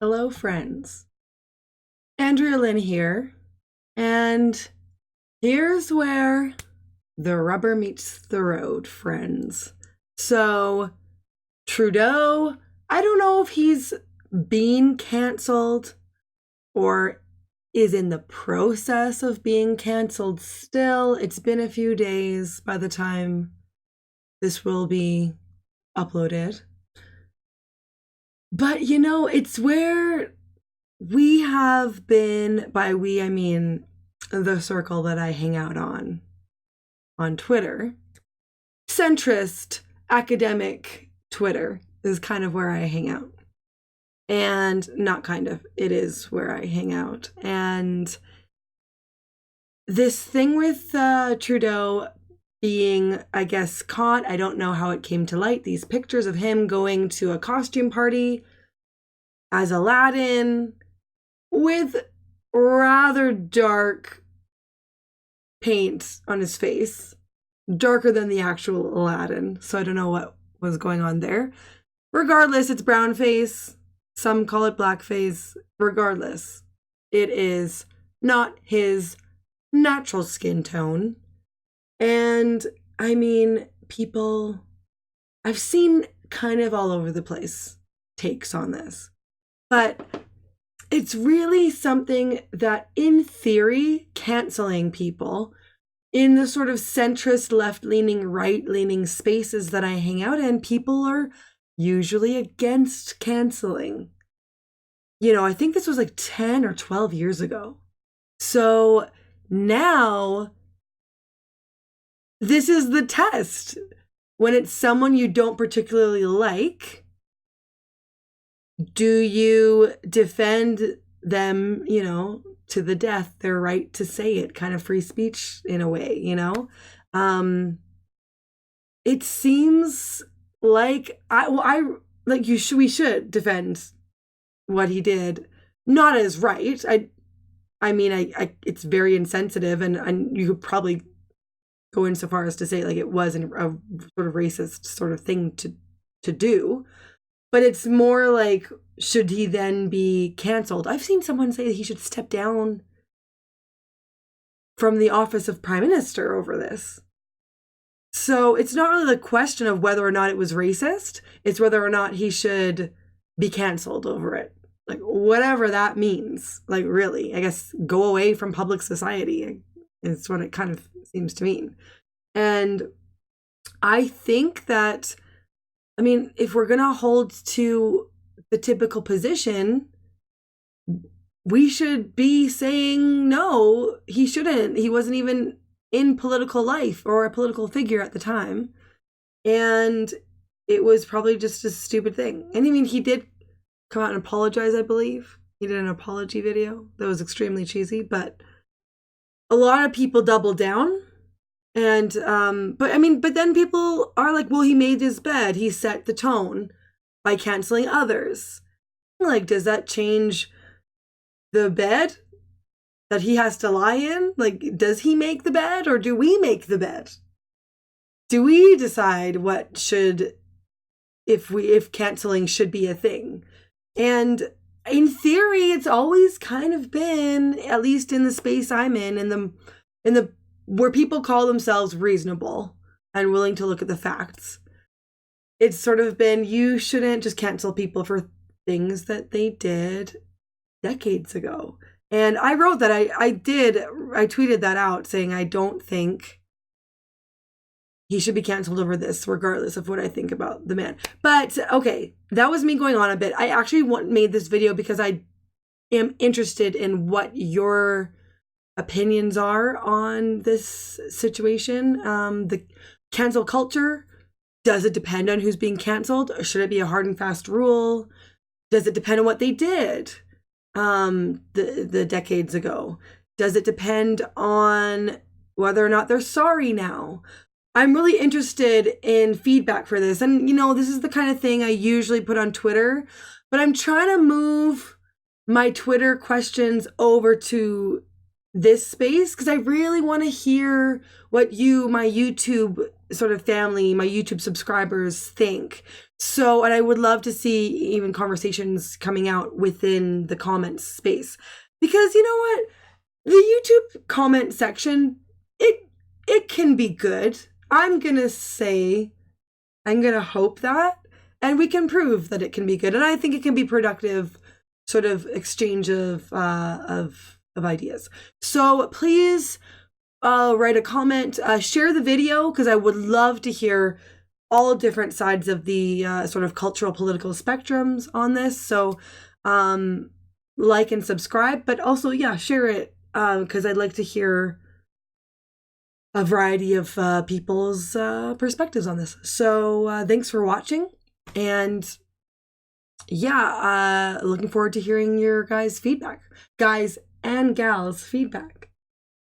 Hello, friends. Andrea Lynn here, and here's where the rubber meets the road, friends. So, Trudeau, I don't know if he's been canceled or is in the process of being canceled still. It's been a few days by the time this will be uploaded. But it's where we have been, by we, I mean the circle that I hang out on Twitter. Centrist academic Twitter is kind of where I hang out. And not kind of, it is where I hang out. And this thing with Trudeau being, I guess, caught, I don't know how it came to light. These pictures of him going to a costume party as Aladdin with rather dark paint on his face, darker than the actual Aladdin. So I don't know what was going on there. Regardless, it's brown face. Some call it blackface. Regardless, it is not his natural skin tone. And I mean, people, I've seen kind of all over the place takes on this. But it's really something that, in theory, canceling people in the sort of centrist, left-leaning, right-leaning spaces that I hang out in, people are usually against canceling. I think this was like 10 or 12 years ago. So now, this is the test. When it's someone you don't particularly like, do you defend them, to the death, their right to say it, kind of free speech in a way, It seems like we should defend what he ded, not as right. I mean, it's very insensitive, and you could probably go insofar as to say like it was a sort of racist sort of thing to do. But it's more like, should he then be canceled? I've seen someone say that he should step down from the office of prime minister over this. So it's not really the question of whether or not it was racist. It's whether or not he should be canceled over it. Like, whatever that means. Like, really, I guess go away from public society is what it kind of seems to mean. And I think that, I mean, if we're going to hold to the typical position, we should be saying, no, he shouldn't. He wasn't even in political life or a political figure at the time. And it was probably just a stupid thing. And I mean, he did come out and apologize, I believe. He did an apology video that was extremely cheesy, but a lot of people doubled down. And but then people are like, well, he made his bed, he set the tone by canceling others. Like, does that change the bed that he has to lie in? Like, does he make the bed, or do we make the bed? Do we decide what should, if canceling should be a thing? And in theory, it's always kind of been, at least in the space I'm in the where people call themselves reasonable and willing to look at the facts. It's sort of been, you shouldn't just cancel people for things that they did decades ago. And I wrote that, I tweeted that out saying I don't think he should be canceled over this, regardless of what I think about the man. But okay, that was me going on a bit. I actually made this video because I am interested in what your opinions are on this situation. The cancel culture, does it depend on who's being canceled, or should it be a hard and fast rule? Does it depend on what they did the decades ago? Does it depend on whether or not they're sorry now? I'm really interested in feedback for this. And this is the kind of thing I usually put on Twitter, but I'm trying to move my Twitter questions over to this space because I really want to hear what you, my YouTube sort of family, my YouTube subscribers think. So, and I would love to see even conversations coming out within the comments space, because you know what? The YouTube comment section, it can be good. I'm going to hope that, and we can prove that it can be good. And I think it can be productive sort of exchange of ideas. So please write a comment, share the video, because I would love to hear all different sides of the sort of cultural political spectrums on this. So like and subscribe, but also, yeah, share it, because I'd like to hear a variety of people's perspectives on this. So thanks for watching, and yeah, looking forward to hearing your guys' feedback. Guys and gals' feedback.